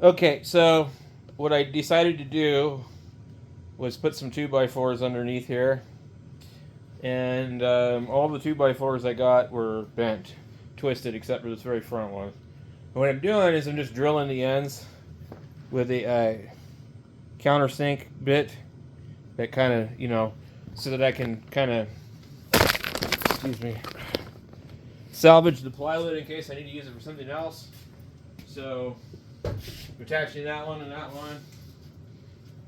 Okay, so what I decided to do was put some 2x4s underneath here, and all the 2x4s I got were bent, twisted, except for this very front one. And what I'm doing is I'm just drilling the ends with a countersink bit that kind of, so that I can kind of, excuse me, salvage the plywood in case I need to use it for something else. So I'm attaching that one and that one,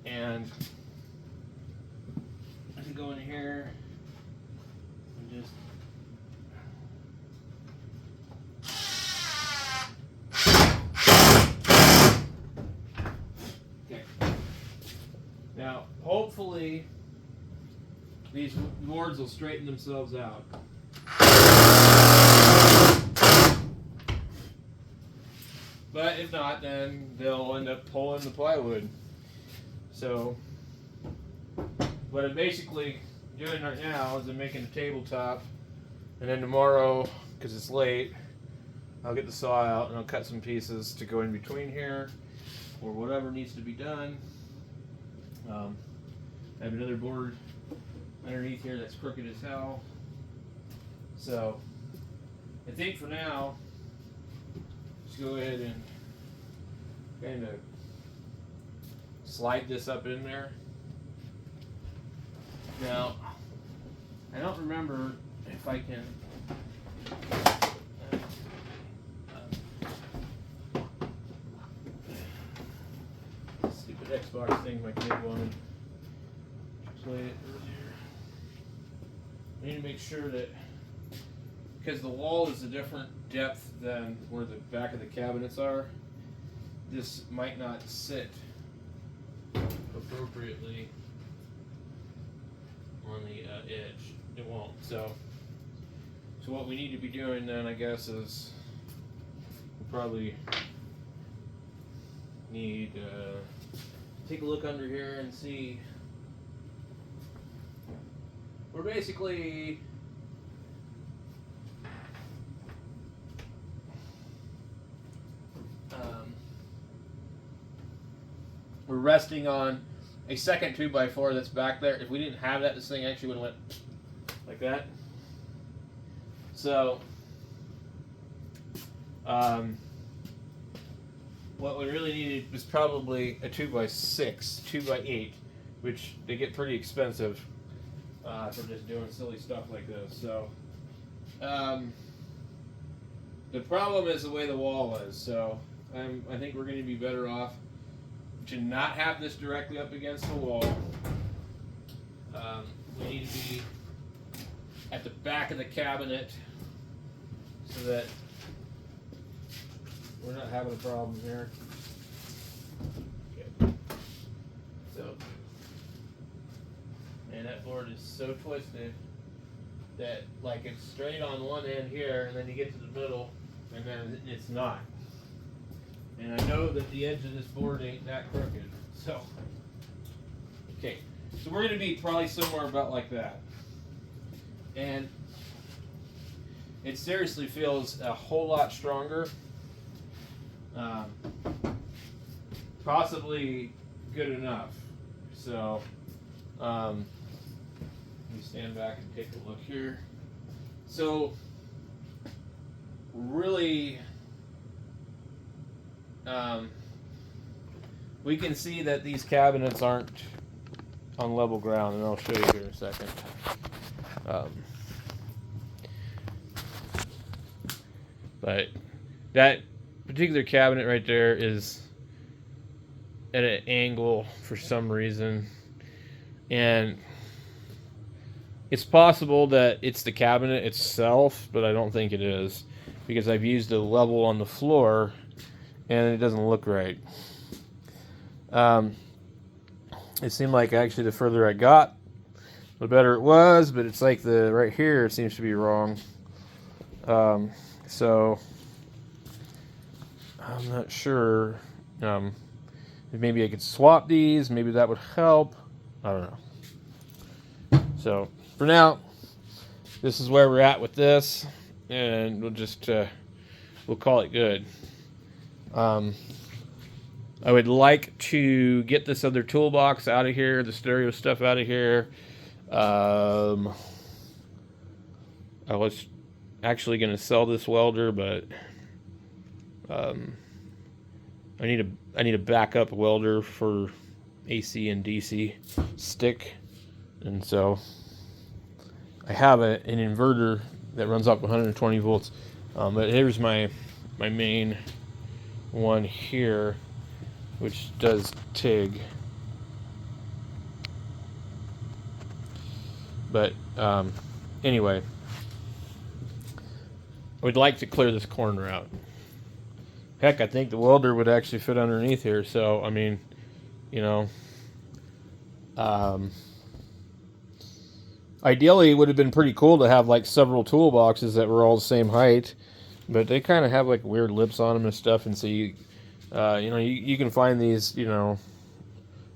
and I can go in here and just okay. Now, hopefully, these boards will straighten themselves out. But if not, then they'll end up pulling the plywood. So, what I'm basically doing right now is I'm making a tabletop, and then tomorrow, because it's late, I'll get the saw out and I'll cut some pieces to go in between here, or whatever needs to be done. I have another board underneath here that's crooked as hell. So, I think for now, just go ahead and kind of slide this up in there. Now, I don't remember if I can. Stupid Xbox thing my kid wanted to play it earlier. I need to make sure that, because the wall is a different depth than where the back of the cabinets are, this might not sit appropriately on the edge. It won't. So what we need to be doing then, I guess, is we'll probably need take a look under here and see. We're basically we're resting on a second 2x4 that's back there. If we didn't have that, this thing actually would have went like that. So, what we really needed was probably a 2x6, 2x8, which they get pretty expensive for just doing silly stuff like this. So, the problem is the way the wall is. So, I think we're going to be better off to not have this directly up against the wall. We need to be at the back of the cabinet so that we're not having a problem here. Okay. So, and that board is so twisted that like it's straight on one end here, and then you get to the middle, and then it's not. And I know that the edge of this board ain't that crooked. So, okay. So we're going to be probably somewhere about like that. And it seriously feels a whole lot stronger. Possibly good enough. So, let me stand back and take a look here. So, really, we can see that these cabinets aren't on level ground, and I'll show you here in a second. But that particular cabinet right there is at an angle for some reason, and it's possible that it's the cabinet itself, but I don't think it is, because I've used a level on the floor and it doesn't look right. It seemed like actually the further I got, the better it was, but it's like the right here seems to be wrong. So I'm not sure. Maybe I could swap these. Maybe that would help. I don't know. So for now, this is where we're at with this, and we'll just we'll call it good. I would like to get this other toolbox out of here, the stereo stuff out of here. I was actually going to sell this welder, but I need a backup welder for AC and DC stick, and so I have an inverter that runs off 120 volts. But here's my main one here, which does TIG. But anyway, I would like to clear this corner out. Heck, I think the welder would actually fit underneath here. So, I mean, you know, ideally it would have been pretty cool to have like several toolboxes that were all the same height, but they kind of have like weird lips on them and stuff. And so you know, you can find these, you know,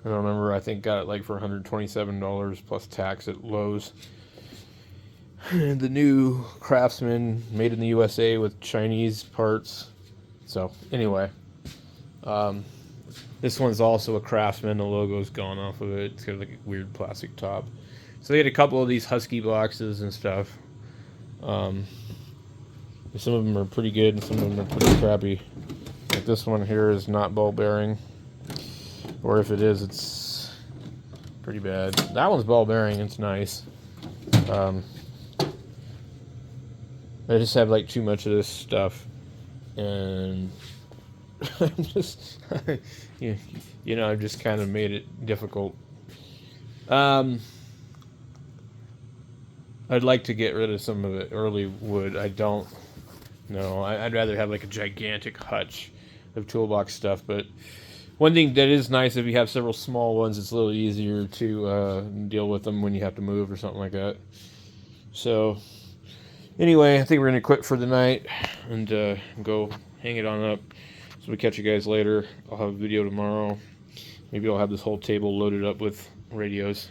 I don't remember, I think got it like for $127 plus tax at Lowe's. The new Craftsman, made in the USA with Chinese parts. So anyway, this one's also a Craftsman. The logo's gone off of it. It's got like a weird plastic top. So they had a couple of these Husky boxes and stuff. Some of them are pretty good and some of them are pretty crappy. Like this one here is not ball bearing, or if it is, it's pretty bad. That one's ball bearing. It's nice. I just have like too much of this stuff, and I'm just, you know, I've just kind of made it difficult. I'd like to get rid of some of the early wood. I don't know. I'd rather have like a gigantic hutch of toolbox stuff. But one thing that is nice, if you have several small ones, it's a little easier to deal with them when you have to move or something like that. So anyway, I think we're going to quit for the night and go hang it on up. So we catch you guys later. I'll have a video tomorrow. Maybe I'll have this whole table loaded up with radios.